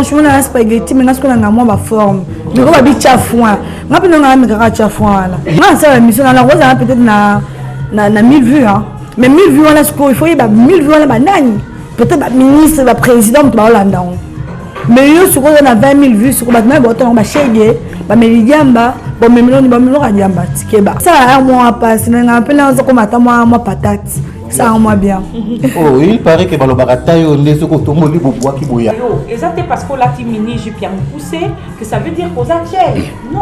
franchement na spaghetti mais ngasko na moi ba forme mais ko ba bi chafouin nga pe nga me ka chafouin là nga ça la mission na rosa peut-être na 1000 vues hein mais 1000 vues on a ce il faut y ba 1000 vues on a ba nani peut-être ba ministre ba président ba Hollande mais yo ce qu'on a 20 000 vues ce qu'on ba na ba to ba chege ba melidiamba ba memelo ba memelo ka diamba tikeba ça a moi passe nga pe na zo ko mata moi patate. Ça en moi bien. Oh, il paraît que le bataille on est ce que tout le monde boit qui boit. Exactement parce que là tu mini j'ai bien poussé que ça veut dire qu'aux Antilles. Non.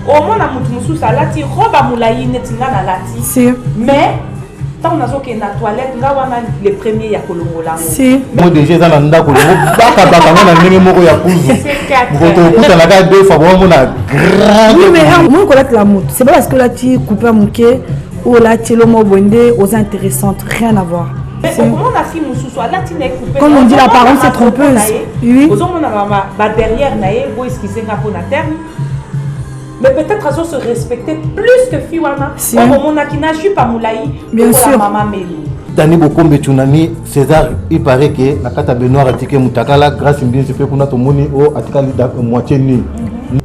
Au moins la mutu ça là tu robe à moulaï netinga na lati. Si. Mais tant on a zo que na toilette nga wana les premiers ya kolongo là. Si. Moi déjà dans l'anda kolongo baka na ndenge moko ya kuzu. Ngoto kuta na ka deux fois bon na grand. Oui mais moi collecte la moute. C'est pas parce que là tu couper un mouquet ou là tu le mot bondé aux intéressantes, rien à voir. Mais comment on a fait mon sous là tu n'es coupé. Comme on dit la parole c'est trompeuse. Oui. Aux hommes on a derrière naé bo esquisser nga pour na terme. Mais peut-être à se respecter plus que Fiwana. Si. On a qui n'a pas moulaï. Bien sûr. Maman Méli. Dani Bokombe Tsunami, César, il paraît que la carte Benoît a tiqué Moutakala grâce à bien se fait qu'on a ton moni au atikali moitié nu.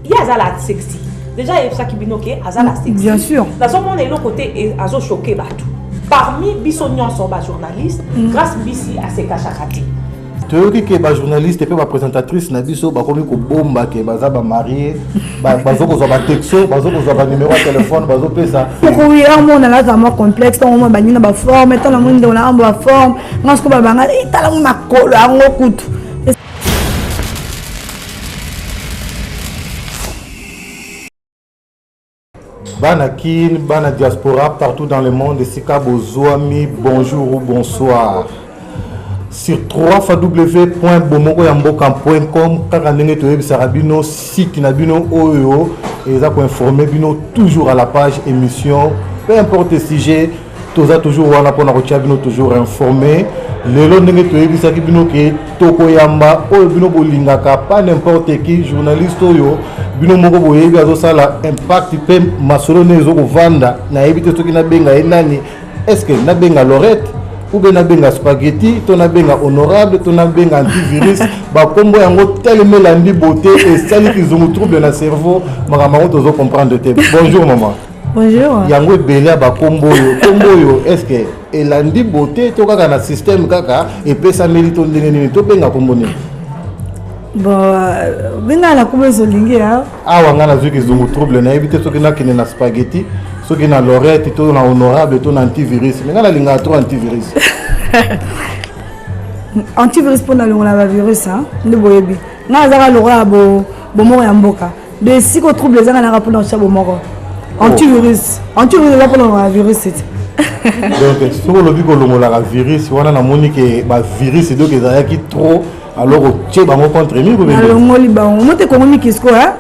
Il y a Zala sexy. Déjà il y a ça qui binoké Azala sexy. Bien sûr. Dans son monde et l'autre côté et Azo choqué batou. Parmi Bissonion sont bas journalistes grâce Bissi à ses cachakati. Tu veux que les journalistes et les présentatrices n'abissent pas comme une bombe qui est mariée, bazo ko zoba texto, bazo ko zoba numéro de téléphone, bazo pesa. Oui, on a là vraiment complexe, on a bagné na forme, tant la monde on a en forme, parce que banga et tant la makolo en coûte. Banakin, Bana diaspora partout dans le monde, Sika Bozoami, bonjour ou bonsoir. Sur www.bomokoyamboka.com, kaka ndenge toyebi sarabino site na bino oyo et ça pour informer bino toujours à la page émission, peu importe le sujet, toza toujours wana pona kotia bino toujours informé. Lelo ndenge toyebi saki bino ke tokoyamba oyo bino bolingaka pas n'importe qui journaliste oyo bino moko boyebi azosala impact pe masolo nezo kovanda na yebi te soki na benga enani est-ce que na benga Lorette ou bien na benga spaghetti to na benga honorable to na benga antivirus ba kombo yango tellement landi beauté et sali kizungu trouble na cerveau makamako tozo comprendre te. Bonjour maman. Bonjour. Yango ebele ba kombo yo est-ce que elandi beauté to kaka na système kaka et pesa mérite ndenge nini to benga kombo ni. Bon benga la kombo zolingi hein. Awa ngana zuki kizungu trouble na ebite soki na kine na spaghetti soki na Lorette to na honorable to na antivirus mais ngana linga trop antivirus. Antivirus pour na longa virus hein ne boyebi. Na zaka lora bo mo ya mboka. De si ko trouble zanga na rapona chabo moko. Antivirus là pour le virus. Donc si vous l'avez dit la virus, on a moni que ba virus donc ils qui trop alors au tché ba mo contre mi ko alors ngoli ba mo te ko mi kisko hein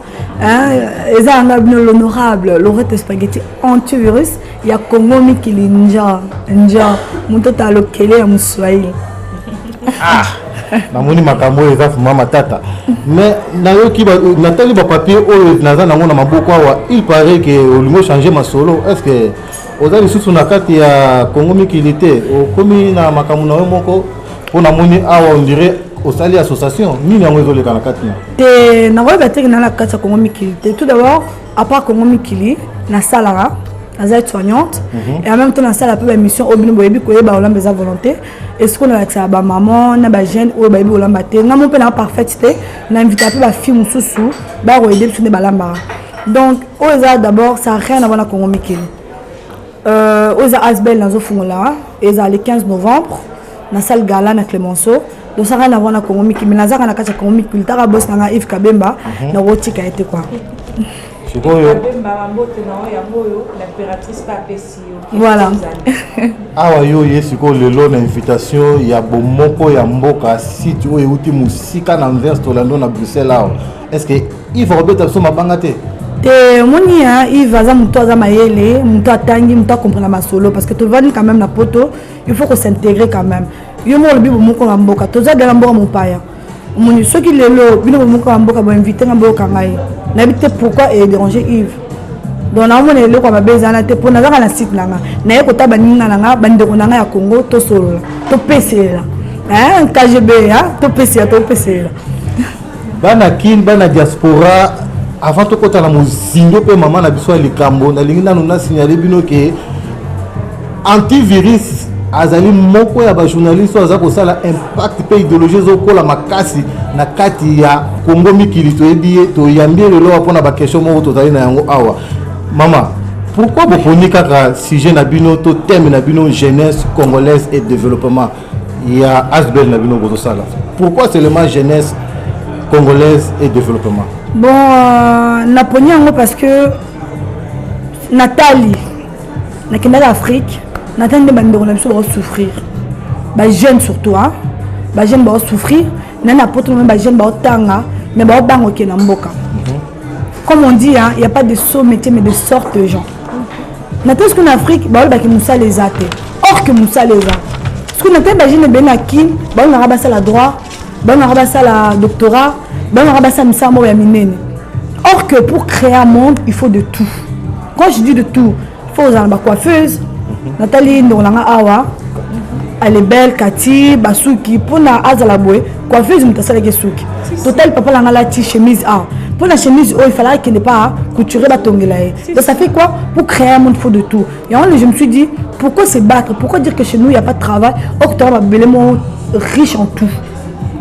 eza anga bino l'honorable Lorette spaghetti antivirus ya Congo mi kilinja nja muto ta lokele ya muswahili. namoni makambo eza mama tata mais nayoki natali ba papier oyo naza nango na maboko awa il paraît que olingo changer ma solo est-ce que oza lisusu na kati ya Congo mikilité okomi na makambo na yo moko po namoni awa on dirait osali association nini yango ezoleka na kati na te nakoyeba teke na kati ya Congo mikilité tout d'abord à part Congo mikili na salara Azay soignante et en même temps on a ça la première mission au bino boyebi koyeba olamba za volonté est-ce qu'on a accès à ba maman na ba jeune ou bayebi olamba te na mon pe na parfaité na invité peu ba fille mususu ba royede tune balamba donc oza d'abord ça a rien à voir na Congo mikili oza asbel na zo fungola et ça le 15 novembre na salle gala na Clémenceau donc ça rien à voir na Congo mikili mais na za na kati Congo mikili ta boss na Yves Kabemba na rotika été quoi. Voilà. Awa yo yesiko lelo na invitation ya bomoko ya mboka site oyo uti musika na Anvers to lando na Bruxelles awa. Est-ce que il faut rebeter so mabanga te? Te moni ya il va za muto za mayele, muto atangi, muto comprendre ma solo parce que tu vas quand même na poto, il faut qu'on s'intégrer quand même. Yo mo lobi bomoko ya mboka, to za de la mboka mon paya. Moni ceux qui lelo bino bomoko ya mboka ba inviter na mboka ngai. N'habite pourquoi et déranger Yves. Donc na mona le ko ba bezana te pona za na site nanga. Na yeko ta baninga nanga bande ko nanga ya Congo to solo. To pesela. hein KGB hein to PC bana kin bana diaspora avant to kota na mozindo pe maman na biso le kambo na lingi nanu na signaler bino ke antivirus azali moko ya ba journaliste aza ko sala impact pe idéologie zo kola makasi na kati ya Congo mikili to ebi to yambie lelo pona ba question mo to tali na yango awa mama pourquoi vous prenez kaka sujet na bino to thème na bino jeunesse congolaise et développement il y a Asbel na bino ko sala pourquoi seulement jeunesse congolaise et développement bon na poni yango parce que Nathalie na kenda l'Afrique Nathalie bandeko na biso ba souffrir ba jeune surtout hein ba jeune ba souffrir nana poto même ba jeune ba tanga mais ba bango ke na mboka comme on dit hein il y a pas de saut métier mais de sorte de gens Nathalie ce qu'en Afrique ba ba ki musa les athées or que musa les a ce qu'on appelle ba jeune benaki ba on a ça la droit ba on a ça la doctorat ba on a ça musa mo ya minene or que pour créer un monde il faut de tout quand je dis de tout il faut avoir coiffeuse Nathalie ndolanga awa elle est belle Cathy basuki pona azala boy coiffeuse mutasala ke suki total papa langa la chemise pour la chemise il fallait qu'elle n'est pas couturée batongela donc ça fait quoi pour créer un monde il faut de tout et je me suis dit pourquoi se battre pourquoi dire que chez nous il y a pas de travail or que tu as belément riche en tout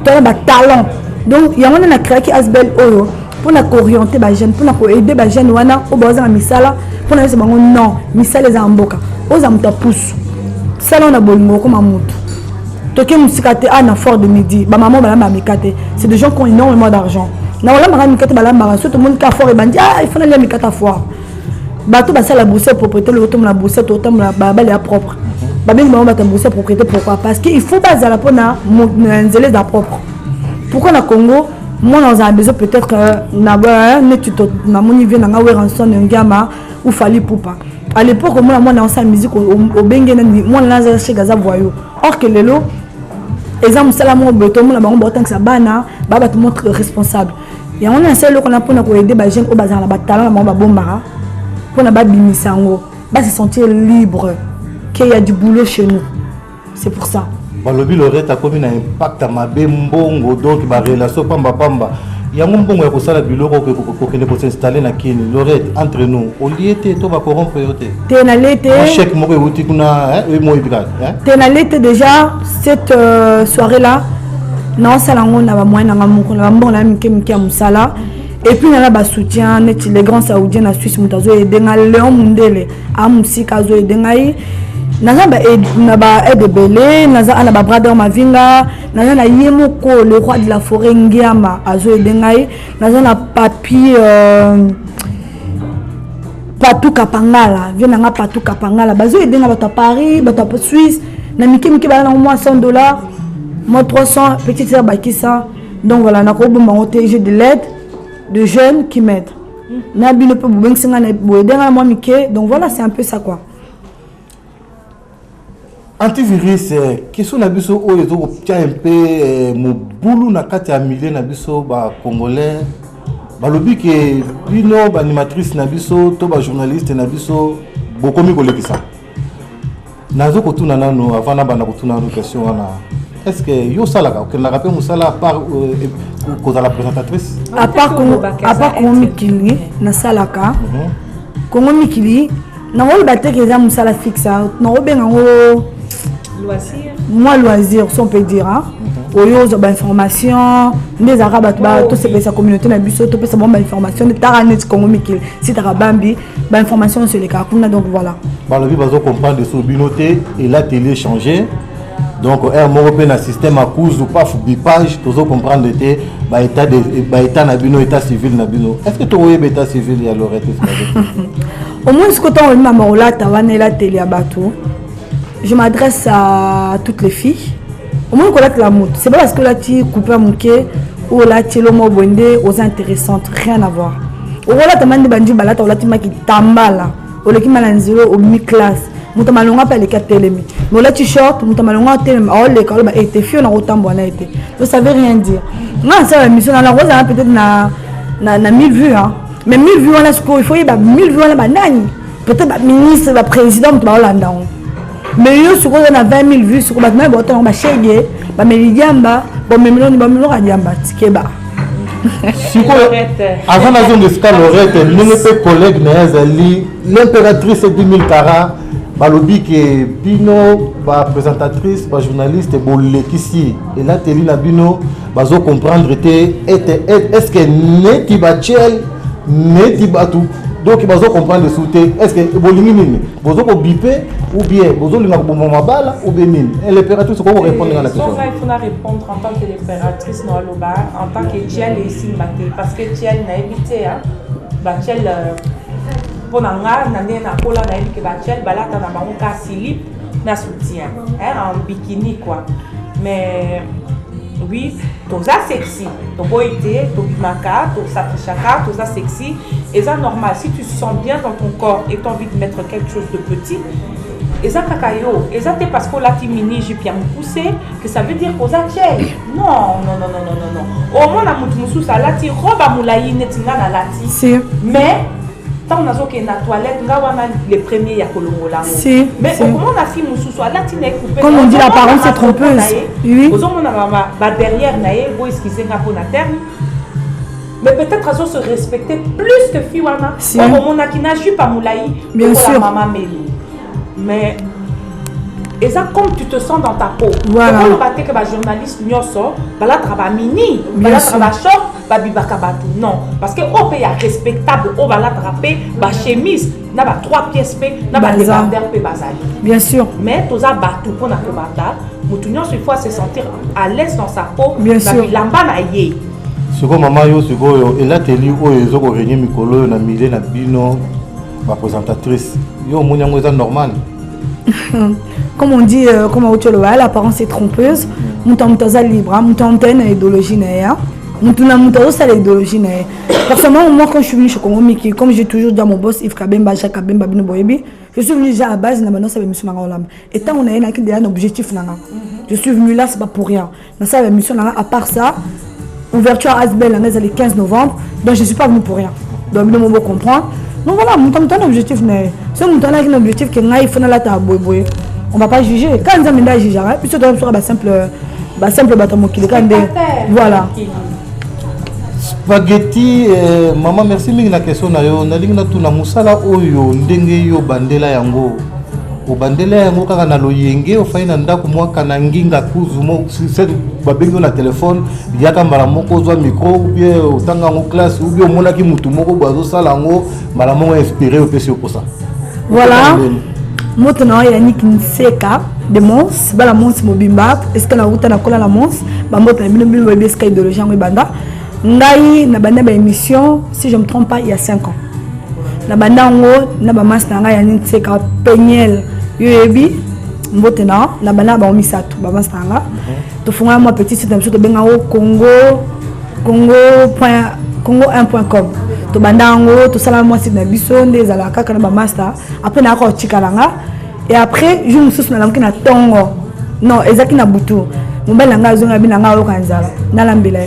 tu as un talent donc il y a on a créé qui Asbel oyo pour na orienter ba jeune pour na aider ba jeune wana au bazar misala pour na se bango non misala les amboka oza muta pousse salon na bolingo comme amutu toke musikate ana fort de midi ba maman bala mikate c'est des gens qui ont énormément d'argent na wala mara mikate bala mara surtout monde ka fort et bandi il faut aller mikata fort bato ba sala bourse propriété le auto na bourse auto na ba ya propre ba bengi maman ba ta bourse propriété pourquoi parce que il faut bazala pona nzele za propre pourquoi na Congo moi dans un besoin peut-être na ba ne tu na moni vient na ranson ngama ou fali poupa à l'époque moi dans sa musique au bengene moi là chez Gaza voyou or que lelo exemple salamo beto moi bango botan que ça bana baba te montre responsable et on a seul qu'on a pour aider ba jeune au bazar la batalon ba bomba pour na ba bimisango ba se sentir libre qu'il y a du boulot chez nous c'est pour ça balobi Lorette a comme un impact à ma mbongo donc ba relation pamba il y a un bon ya kosala biloko ko kende ko s'installer na kini Lorette entre nous au liete to ba corrompre yote te na lete chèque moko uti kuna mo ibika te na lete déjà cette soirée là non salango na ba moyen na moko na mbongo na mike ya musala et puis na ba soutien net les grands saoudiens na Suisse mutazo et denga Léon Mundele a musika zo et dengai naza ba aide belé naza ana ba brother mavinga naza na yemoko le roi de la forêt ngiama azo edengai naza na papi Patou Kapangala vient na Patou Kapangala bazo edenga ba Paris ba Suisse na miki ba na moins $100 moi 300 petite sœur bakisa donc voilà na ko bomba j'ai de l'aide de jeunes qui m'aident na bino pe bobeng singa na bo edenga moi miki donc voilà c'est un peu ça quoi. Antivirus question na biso o ezo ko tia un peu mo boulou na kati ya milieu na biso ba congolais balobi ke bino ba animatrice na biso to ba journaliste na biso bokomi kolekisa nazo ko tuna nano avant na bana ko tuna no question wana est-ce que yo sala ka la rappel musala par ko la présentatrice à part Congo mikili na salaka Congo mikili na wol bateke za musala fixa na obenga ngo loisir moi loisir si on peut dire hein oyo zo ba information des arabes tout c'est sa communauté na biso to pesa bomba information de taranet Congo mikili si tarabambi ba information sur les kakuna donc voilà balobi bazo comprendre de sobinoté et la télé changer donc un mot pe na système à cause ou pas bipage tozo comprendre te ba état na bino état civil na bino est-ce que to oye état civil ya Lorette au moins ce que tu as maman tawana la télé à bateau je m'adresse à toutes les filles au moins qu'on la moute c'est pas parce que là tu coupes un mouquet ou là tu le mot bondé aux intéressantes rien à voir au voilà tu m'as bandi balata ou là tu m'as qui tambala ou le qui m'a lanzero au mi classe muta malonga pa le katelemi mais là tu short muta malonga telemi oh le kaloba était fio na rotambo na été donc ça veut rien dire non ça la mission la rose peut-être na 1000 vues hein mais 1000 vues on a ce qu'il faut y 1000 vues on a banani peut-être ministre le président tu va Hollande mais yo ce qu'on a 20 000 vues ce qu'on va mettre autant on va chéguer bamelidiamba bomemiloni bamilora diamba tikeba avant la zone de Scalorette nous sommes collègues l'impératrice 2000 Kara balobi que bino ba présentatrice ba journaliste bolekisi et là telina bino bazo comprendre est-ce que neti bachel neti batu donc ils vont comprendre le soutien. Est-ce que vous avez bipé ou bien vous avez bala ou bien l'impératrice comment répondre à la question? Il faut répondre en tant que l'impératrice Noaloba, en tant que Tiel et Simbate, parce que Tiel n'a évité Tiel pour nanga nande na kola na évité Tiel balata na bangoka slip na soutien en bikini quoi. Mais oui, tout ça sexy, tout beau été, tout bimaka, tout ça chaka, tout ça sexy. Et ça normal, si tu te sens bien dans ton corps et tu as envie de mettre quelque chose de petit, et ça kakayo, et ça c'est parce que là tu mini j'ai bien poussé, que ça veut dire que ça tient. Non. Au moins la mutu ça là tu robe à moulaï netinga na lati. Mais tant on a zoké na toilette, nga wana les premiers ya kolongo là. Mais au moment la fille musu soit là tu n'es coupé. Comme on dit l'apparence est trompeuse. Oui. Aux hommes on a ba derrière naé, bo excuser nga pour na terme. Mais peut-être à se respecter plus que Fiwana. Au moment qui n'a pas moulaï, bien sûr. Maman Mélie. Mais et ça comme tu te sens dans ta peau. Voilà. Quand on battait que les journalistes nyoso, bala traba mini, bala traba short, babibaka batu. Non, parce que au pays respectable, au bala trapé, ba chemise, n'a pas 3 pièces pe, n'a pas débardeur pe bazali. Bien sûr. Mais tout ça batu pour na komata, mutunyo il faut se sentir à l'aise dans sa peau. Bien sûr. Lamba na ye. Siko mama yo siko et là teli oyo ezoko régner mikolo na milé na bino ma présentatrice yo monyango est normal. Comme on dit comme au Tcholoa l'apparence est trompeuse mutamutaza libre mutamutana na idéologie na ya mutuna mutaza la idéologie na ya. Personnellement moi quand je suis venu chez Congo Miki comme j'ai toujours dit à mon boss Yves Kabemba Jacques Kabemba bino boyebi je suis venu déjà à base na bano ça be mission na Hollande et tant on a un déjà un objectif na je suis venu là c'est pas pour rien na ça be mission na à part ça ouverture à Asbel le 15 novembre, donc je ne suis pas venu pour rien. Donc, nous devons comprendre. Donc voilà, mon objectif, c'est un objectif qui est fait dans la table. On ne va pas juger. Quand nous avons jugé, puis c'est un simple bâtiment qui est voilà. Spaghetti, maman, merci pour la question. Na musala oyo ndenge yo bandela yango. Au bandela yango kaka na loyenge o faina ndako mwa kana nginga kuzumo c'est babengo na téléphone yaka mbala moko zwa micro ou bien otanga ngo classe ou bien mona ki mutu moko bazo sala ngo mbala moko inspiré au PC pour ça. Voilà. Moto na Yannick Nseka de Mons bala Mons mobimba est-ce que na uta na kola na Mons ba moto na bino bino be sky idéologie ngo banda ngai na banda ba émission si je me trompe pas il y a 5 ans. Na banda ngo na ba master ngai Yannick Nseka Peñel Yoebi mbotena na bana ba omisatu ba mastanga to funga moi petit site to benga o congo1.com to bandango to sala moi site na biso ndezala kaka na ba master après na ko chikalanga et après je me suis na lamki na tongo non ezaki na butu mbela nga zonga binanga o kanzala na lambela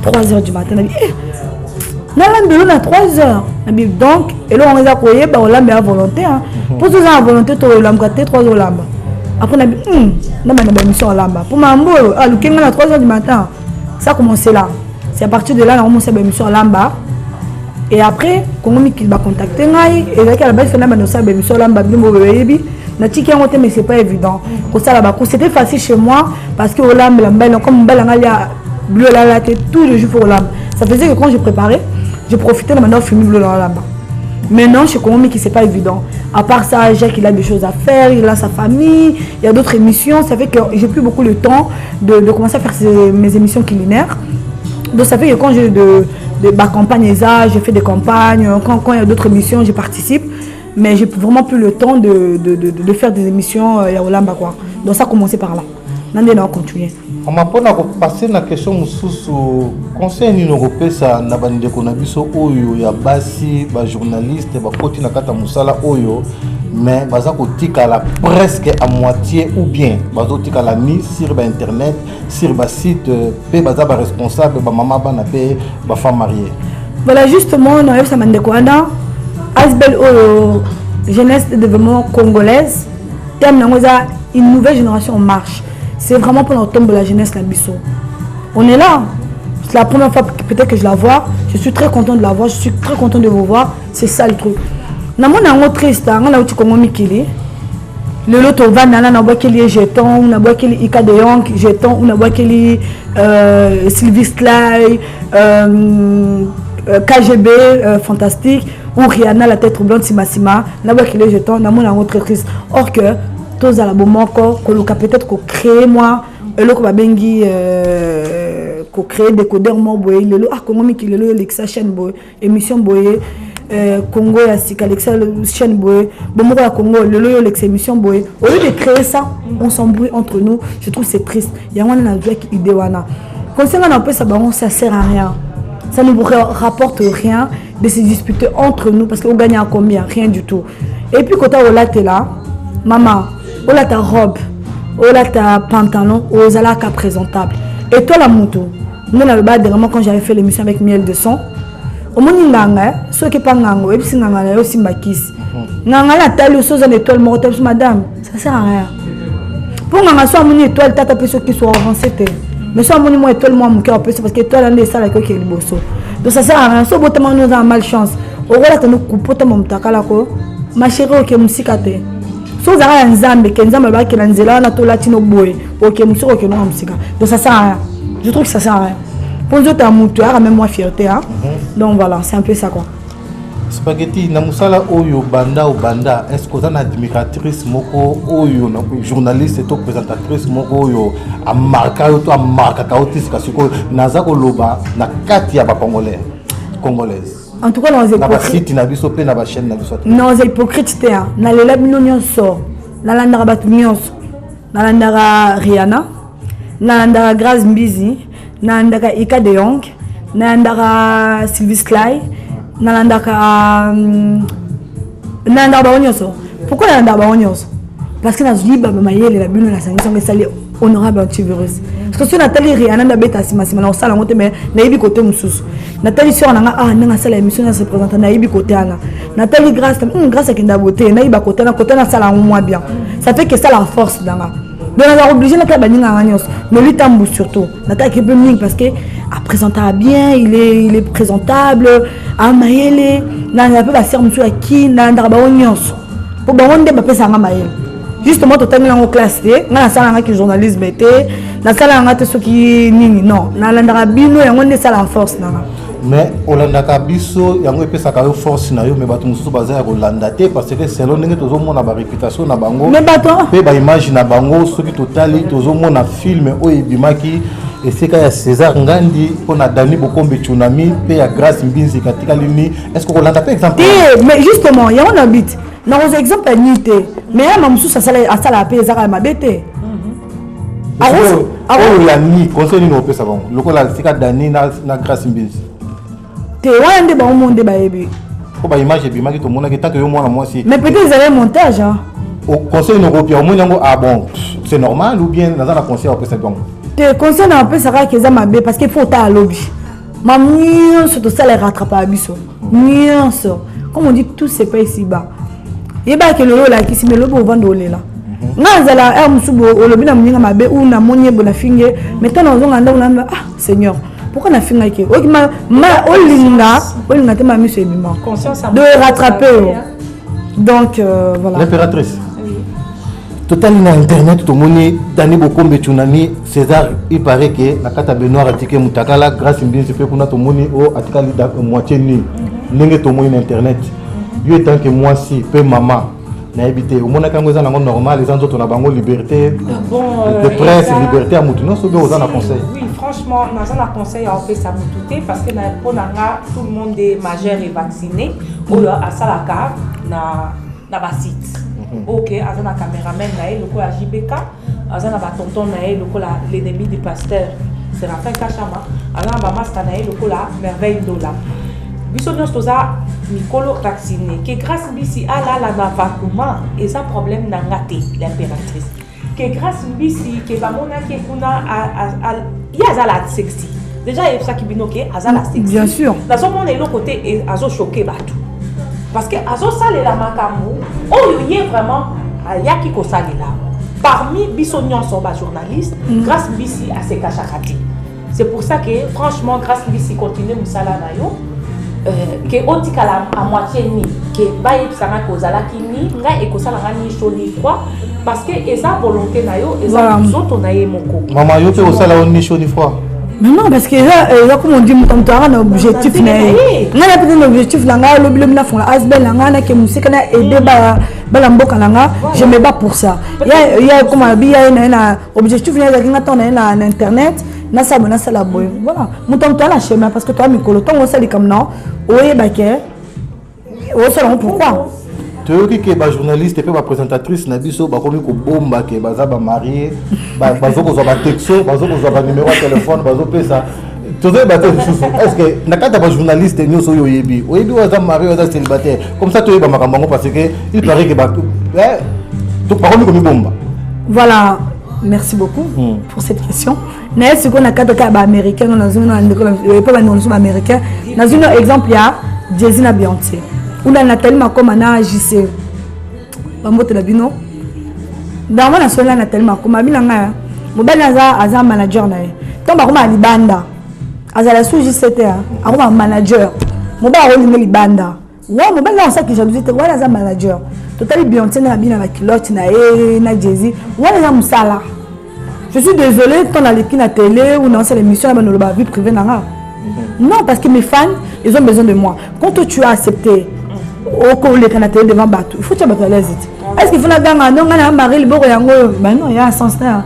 3h du matin na bi na lambela na 3h na bi donc et là on les a koyé ba on l'a à volonté hein pour tout ça à volonté to lambka 3h lamba après on a dit non mais la mission lamba pour mambo à l'oukenga à 3h du matin ça a commencé là c'est à partir de là on a commencé la mission lamba et après Congo Miki va contacter ngai et là à la base finalement ça la mission lamba bimbo bebebi na tiki en mais c'est pas évident pour ça là-bas c'était facile chez moi parce que au lamba comme belle nga bleu là tous les jours pour lamba ça faisait que quand je préparais je profitais de maintenant filmer bleu là-bas. Maintenant, chez Congo Miki, c'est pas évident. À part ça, Jacques, il a des choses à faire, il a sa famille, il y a d'autres émissions. Ça fait que j'ai plus beaucoup le temps de commencer à faire mes émissions culinaires. Donc, ça fait que quand j'ai de campagnes, je fais des campagnes. Quand il y a d'autres émissions, je participe. Mais j'ai vraiment plus le temps de faire des émissions à Olamba, quoi. Donc, ça a commencé par là. Maintenant, on va continuer. On m'a passé la question sur conseil européen ça na bande ko na biso oyo ya basi ba journaliste ba koti na kata musala oyo mais baza ko tikala presque à moitié ou bien bazo tikala ni sur ba internet sur ba site pe baza ba responsable ba maman ba na pe ba femme mariée. Voilà justement on a eu ça mande ko anda Asbel oyo jeunesse de développement congolaise terme na ngoza une nouvelle génération en marche. c'est vraiment pour notre tombe de la jeunesse la biso. On est là. C'est la première fois peut-être que je la vois. Je suis très content de la voir. Je suis très content de vous voir. C'est ça le truc. Na mon nango triste, on a uti kongo mikili. Le lot on va nana na boakeli jeton, on a boakeli Ika de Yonk jeton, on a boakeli Sylvie Sly, KGB fantastique ou Rihanna la tête blonde Sima na boakeli jeton, na mon nango très triste. Or que tous à la bomoko, que le peut-être qu'on crée moi, le ko babengi qu'on crée décodeur mo boy, le lot ah kongo mikili le lexa chaîne boy, émission boy. Congo ya sika Alexa chaîne boy bon ya Congo le l'ex émission boy au lieu de créer ça on s'embrouille entre nous. Je trouve c'est triste. Il y a un avec idée wana concernant un peu ça ça sert à rien, ça ne nous rapporte rien de se disputer entre nous parce qu'on gagne à combien, rien du tout. Et puis quand on là t'es là maman on a ta robe on a ta pantalon on a la cas présentable et toi la moto nous on a le bas dernièrement quand j'avais fait l'émission avec Miel de Son. Au monde nganga ceux qui pas nganga et puis nganga là aussi mbakisi nganga la taille chose en étoile mortelle madame ça sert à rien pour nganga soit mon étoile tata peut ceux qui sont avancés mais soit mon moi étoile moi mon cœur peut parce que étoile là ça là qui est le bosso donc ça sert à rien so botement nous a malchance au rôle de nous couper mon takala ko ma chérie OK musikate so za nzambe ke nzambe ba ke nzela na to latino boy OK musiko ke no musika donc ça sert à rien. Je trouve que ça sert à rien. Pour les autres, même moi fierté. Hein? Donc voilà, c'est un peu ça quoi. Spaghetti, na musala oyo banda ou banda, est-ce que vous avez une admiratrice moko oyo, journaliste et présentatrice moko oyo, a marqué kaotis kasiko, nazako loba na kati ya ba congolaise. En tout cas, dans les hypocrites, na biso pe na ba chaîne na biso. Non, les hypocrites té hein. Na lela bino sort. Na landara batu nyonso. Na landara Rihanna, na landara Grace Mbizi. Nandaka Ika de Yonk, Nandaka Sylvie Sly, Nandaka Baonyoso. Pourquoi Nandaka Baonyoso? Parce que dans le livre, la bulle, la sanction est salée honorable antivirus. Parce que si Nathalie Rihanna n'a pas été assis, on s'en a mais naïbi côté moussous. Nathalie sur on a n'a pas la émission se présente naïbi côté ana. Nathalie grâce à qui n'a beauté naïba côté na sala moins bien. Ça fait que ça la force dans la. Donc on est obligé de faire des choses. Mais lui tambour surtout. Nathalie qui peut venir parce que présentable bien, il est présentable. Amaele, n'a pas la serre monsieur qui n'a pas d'onions. Pour bon on pas ça amaele. Justement tout en classe na sala qui journalisme était, na sala ngate ceux qui non, na landara bino ya on est ça la force na. Mais Olanda biso yango epesa ka force na yo mais bato mususu baza ya Olanda te parce que selon ndenge tozomona ba réputation na bango mais bato pe ba image na bango soki totali tozomona film oyo ebimaki esika ya César Ngandi pona Dani Bokombe Tsunami pe ya Grace Mbinzi katika lini est-ce que Olanda par exemple mais justement il y a un habite dans aux exemples nité mais ma mususu asala pe ezaka mabete oh la ni conseil ni opesa bango lokola sika Dani na Grace Mbinzi mais peut-être ils avaient un montage. Hein? Au conseil européen, ah bon, c'est normal ou bien dans un conseil après cette banque? Le conseil un peu ça parce qu'il faut à lobby. Ma mieux surtout ça les rattrape à biso. Mieux comme on dit tout c'est pas ici bas. Il bah que le lot là qui se met le beau vendre là. Nazala er musubo au lobby na mninga mabe ou na monye bona finge maintenant on a ah Seigneur. Pourquoi on a fait un peu de rattraper. Donc voilà. L'impératrice. Total na internet tout le monde Dani Bokombe Tsunami César il paraît que la carte Benoît Ratike Mutakala grâce Mbinzi fait pour notre monde au atikali moitié ni n'enge to monde internet. Yo tant que moi si peu maman na habité au monde quand vous en normal les autres on a bango liberté de presse liberté à mutu non so bien aux en conseil. Franchement, nous avons conseil à faire ça parce que tout le monde est majeur et vacciné. Ou à Salaka, na site. Ok, à la caméraman, à JBK, à la tonton, l'ennemi du pasteur, c'est Raphaël Kachama, à la master, à merveille d'Ola. Bisognos toza Nicolo vacciné. Que grâce bisi à la vacuum et ça problème n'a raté l'impératrice. Que grâce bisi que va mona qui kuna il y a la sexy. Déjà il y a ça qui binoké à la sexy. Bien sûr. Dans son monde l'autre côté et azo choqué batou. Parce que azo sale la makamu oh il y a vraiment il y a qui ko sale là. parmi Bissonion sont journalistes, grâce Bissi à ses cachakati. C'est pour ça que franchement, grâce Bissi continue Moussala Nayo, que on dit qu'à moitié ni, que baïb sanga kozala kini, nga et kozala ni chaud ni froid, parce que esa volonté Nayo, esa nous autres naye moko. Maman yo te kozala ni chaud ni froid. Mais non, parce que là, comme on dit, on a un objectif. On a peut-être un objectif, on a l'objectif, on a asbel, on a que musique, on a aidé, je me bats pour ça. Il y a comme un objectif, il y a un internet, on a ça, on a ça la boue. Voilà. Mon temps, on a chemin parce que toi, Mikolo, ton on s'est comme non, oui, baké, on sait pourquoi. Tu veux que les journalistes et les présentatrices n'abissent pas comme bomba que baza ba marié, bazo ko ba texto, bazo ko ba numéro de téléphone, bazo pe ça. Tu veux battre est-ce que nakata ba journaliste ni so yoyebi, oyebi waza marié waza célibataire. Comme ça tu es ba makambo parce que il paraît que ba tu parles comme bomba. Voilà, merci beaucoup pour cette question. Mais ce qu'on a quatre cas américains dans une pas dans américain, dans un exemple il y a Jezina Beyoncé. Ou la Nathalie Makoma na JC. Bambote la bino. Dans mon national Nathalie Makoma bilanga. Mobile aza manager na ye. Tomba koma libanda. Azala sous JCT a manager. Mobile rôle libanda. Ouais, mobile là on sait que jalousie te ouais aza manager. Totali Beyoncé na bina na kilote na e na Jay-Z. Ouais aza musala. Je suis désolé ton à l'équipe na télé ou dans cette émission na ba vie privée na. Non parce que mes fans ils ont besoin de moi. Quand tu as accepté au les Canadiens devant Batou. Il faut que tu aies l'aise. Est-ce qu'il faut la ganga non on a marié le beau yango ben non il y a un sens là.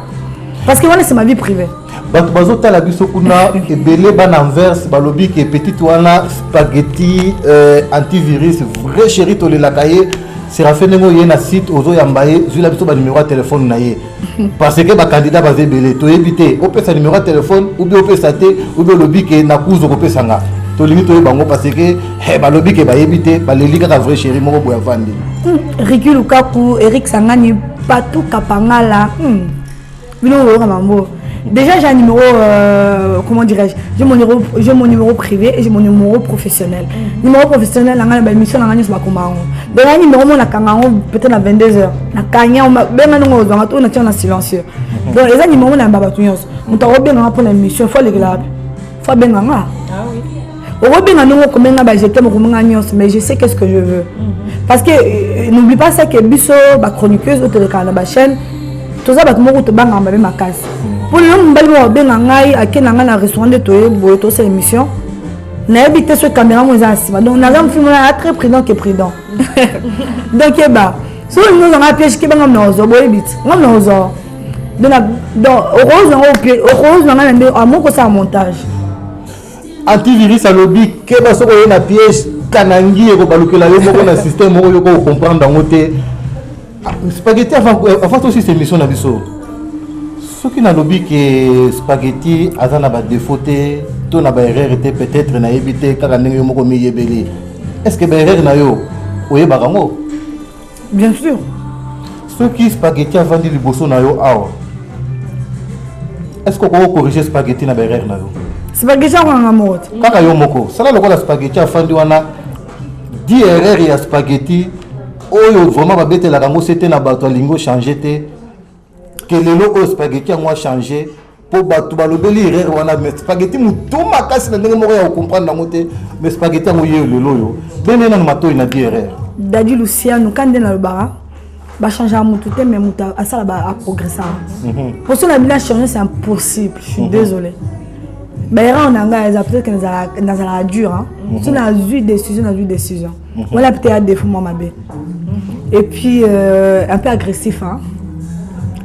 Parce que voilà c'est ma vie privée. Bato bazo tala biso kuna ebele ban envers balobi que petit wana spaghetti antivirus vrai chéri to le lakaye sera fait nengo yena site ozo yambaye zu la biso ba numéro de téléphone na ye. Parce que ba candidat ba zebele to éviter o pesa numéro de téléphone ou bien o pesa te ou bien lobi que na kuzo ko pesa nga. To limite bango parce que balobi que ba éviter ba leli ka vrai chéri moko boya vandi. Ricky Lukaku, Eric Sangani, Patou Kapangala. Bino mambo. Déjà j'ai un numéro comment dirais-je, j'ai mon numéro privé et j'ai mon numéro professionnel. Numéro professionnel la ba mission na ngani ba kombango. Donc un numéro mo na kangango peut-être à 22h. Na kanya ben ngo zonga to na tia silencieux. Donc les numéros na ba batunyos. Muta obenga pour la mission faut les grave. Faut benga nga. Ah oui. Mais je sais qu'est-ce que je veux. Parce que n'oublie pas ça que Bisso, ma chroniqueuse, la chaîne, tout ça, ma casse. Pour le moment, je suis restaurant de cette émission. Je suis habité sur la caméra. Donc, on a un film très prudent que prudent. Donc, si nous avons un piège qui est un montage. Antivirus à lobby que baso ko na piège kanangi ko balukela yo moko na système moko yo ko comprendre dans côté spaghetti avant aussi cette émission na biso ce qui na lobby que spaghetti azana ba défaut to na ba erreur était peut-être na éviter kaka ndenge yo moko miyebeli est-ce que ba erreur na yo oyeba kango bien sûr ce qui spaghetti avant de liboso na yo awa est-ce qu'on peut corriger spaghetti na ba erreur na yo spaghetti en mode. Kaka yo moko. Sala lokola spaghetti afandi wana 10 erreurs ya spaghetti. Oyo vraiment ba bete la kango c'était na bato lingo changer te. Que le logo spaghetti a moi changer pour bato balobeli erreur wana mais spaghetti mutuma kasi na ndenge moko ya comprendre na moté mais spaghetti ngo ye le loyo. Bene na mato ina 10 erreurs. Dadi Luciano kande na lobara ba changer à mutu te mais muta asala ba a progresser. Pour cela la changer c'est impossible. Je suis désolé. On a peut-être que dans la dure. Si on a vu décision. Voilà peut-être des fois ma belle. Et puis un peu agressif, hein.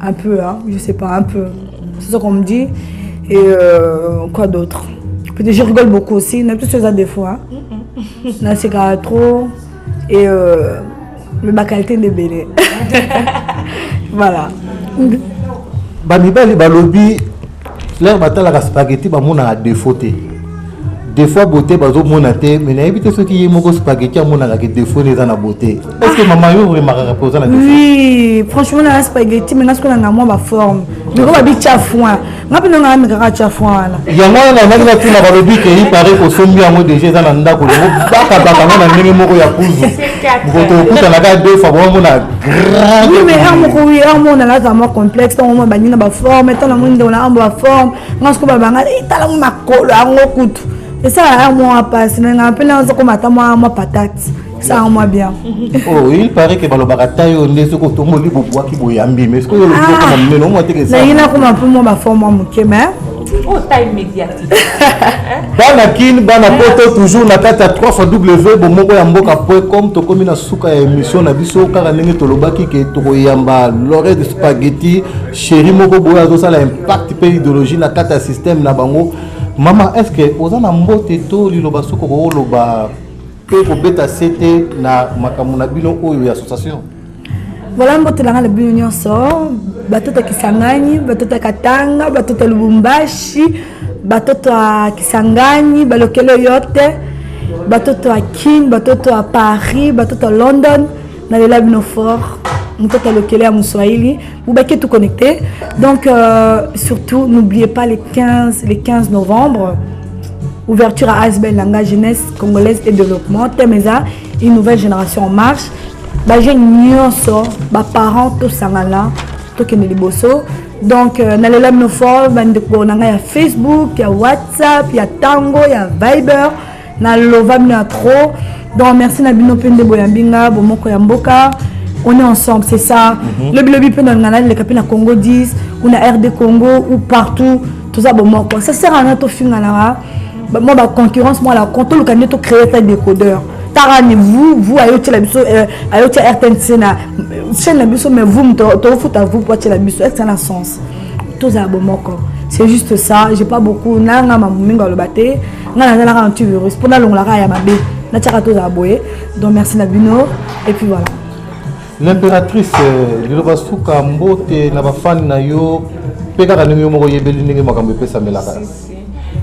Un peu, hein. Je sais pas, un peu. C'est ce qu'on me dit. Et quoi d'autre? Peut-être je rigole beaucoup aussi. On a toutes choses à des fois. On a c'est trop. Et ma qualité de bébé. Voilà. Banibali balobi. L'air batala la spaghetti ba mona défaut des fois beauté bazo mona te mais na éviter ceux qui yemo spaghetti mona la défaut les na beauté est-ce que maman yo remarque poser la défaut oui franchement la spaghetti mais est-ce qu'on a moi ba forme mais comment bi chafouin ngapi no ngami kaka chafouin yango na ngaki tuna balobi ke il paraît que sombi yango déjà za na ndako le baka na ndenge moko ya kuzu ngoto kuta na ka deux fois bon na grand oui mais oui on a là vraiment complexe on m'a banina ba forme tant la monde on a ba forme ngasko ba banga itala mo makolo ango kutu et ça un mois passe na appelle on comme ata moi patate ça en moi bien. Oh, il paraît que balobaka tayo ndeso ko tomo li bobo ki boyambi mais est-ce que le bobo comme non moi te que ça. Là il a comme un peu moi ba forme moi mais oh taille médiatique. Bana kin bana poto toujours na kata 3w bomoko-ya-mboka.com to komi na suka ya émission na biso kaka ndenge tolobaki ke to yamba l'oreille de spaghetti chéri moko boya zo sala impact pe idéologie na kata système na bango. Maman est-ce que ozana mbote to liloba suko ko loba pe ko beta cete na makamuna bino oyo ya association. Voilà mbote la ngala bino nyonso batoto Kisangani batoto Katanga batoto Lubumbashi batoto Kisangani balokelo yote batoto Kin batoto à Paris batoto London na lela bino fort mtoto lokele ya Mswahili vous baquez tout connecté donc surtout n'oubliez pas les 15 novembre ouverture à ASBEL Langa jeunesse congolaise et développement Temeza une nouvelle génération en marche. J'ai nyonso ba parents to sangala to kene liboso donc na lela no fort bande ko na ya Facebook ya WhatsApp ya Tango ya Viber na lova mna trop donc merci na bino pende boyambinga bomoko ya mboka on est ensemble c'est ça le bilobi pe na ngana le kapina Congo 10 ou na RD Congo ou partout tout ça bomoko ça sert à rien to fingala moi ba concurrence moi la contrôle le to créer un décodeur vous ayote la biso ayote RTNC na chaîne la biso mais vous to fout à vous pour la biso ça n'a sens tous à bomoko c'est juste ça j'ai pas beaucoup na nga maminga lo baté nga na la antivirus pour na longa la ya mabe na tchaka tous à boyer donc merci Nabino et puis voilà l'impératrice liloba suka mbote na ba fan na yo peka ka ningo moko yebeli ninge makambo pesa melaka.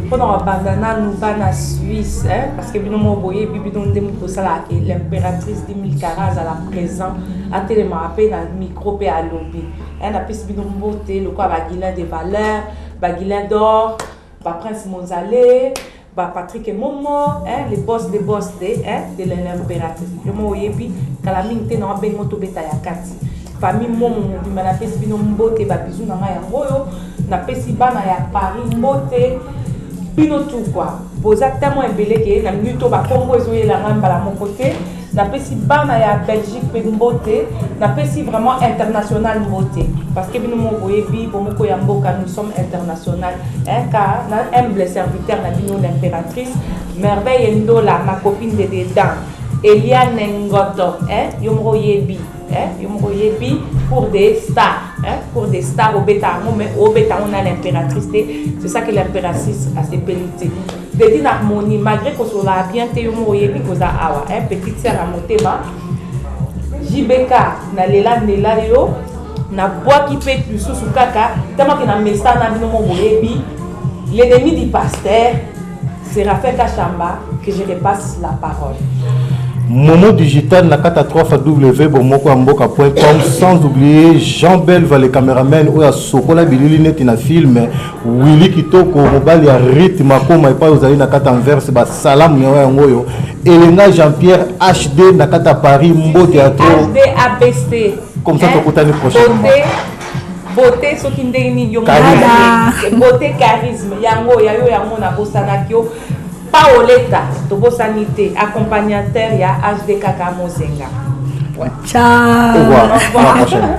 Pendant abandonner nous va en Suisse parce que nous m'ont envoyé bibi donc des mots ça là que l'impératrice 2040 à la présent a tellement appelé dans le micro et à lobby elle a pu se bidon beauté le quoi baguilin des valeurs baguilin d'or ba prince Monzalé ba Patrick et Momo les boss de l'impératrice le mot envoyé puis kalamine te na ben moto beta ya kati famille Momo bi na pu se bidon beauté ba bisou na ya ngoyo na pesi bana ya Paris beauté Pino tout quoi. Vous êtes tellement embellé que na minuto ba Congo ezoye la ngamba la mon côté. Na pesi bana ya Belgique pe mbote. Na pesi vraiment international mbote. Parce que bino mo voyez bi bomoko ya mboka nous sommes international. Car na humble serviteur na bino l'impératrice merveille ndola ma copine de dedans. Eliane Ngoto yomro yebi pour des stars au bêta on a l'impératrice c'est ça que l'impératrice a ses qualités de dire harmonie malgré qu'on soit bien te yomro yebi koza awa petite sœur à motema JBK na lela yo na bois qui peut plus sous kaka tellement que na message na bino mo yebi l'ennemi du pasteur c'est Raphaël Kachamba que je repasse la parole. Momo Digital na kata 3w bomoko-ya-mboka.com sans oublier Jean Belva le caméraman ou ya sokola bilili neti na film Willy Kitoko mobali ya rythme akoma epai ozali na kata Anvers ba salam nyawa yango yo Elenga Jean-Pierre HD na kata Paris mbote ya trop HD ABC comme ça tokutani prochainement beauté so kindeni yo beauté charisme yango na bosana kyo Paoletta, Tobo Sanité, accompagnateur, il y a HD Kaka Mozenga. Ciao. Au revoir. À la prochaine.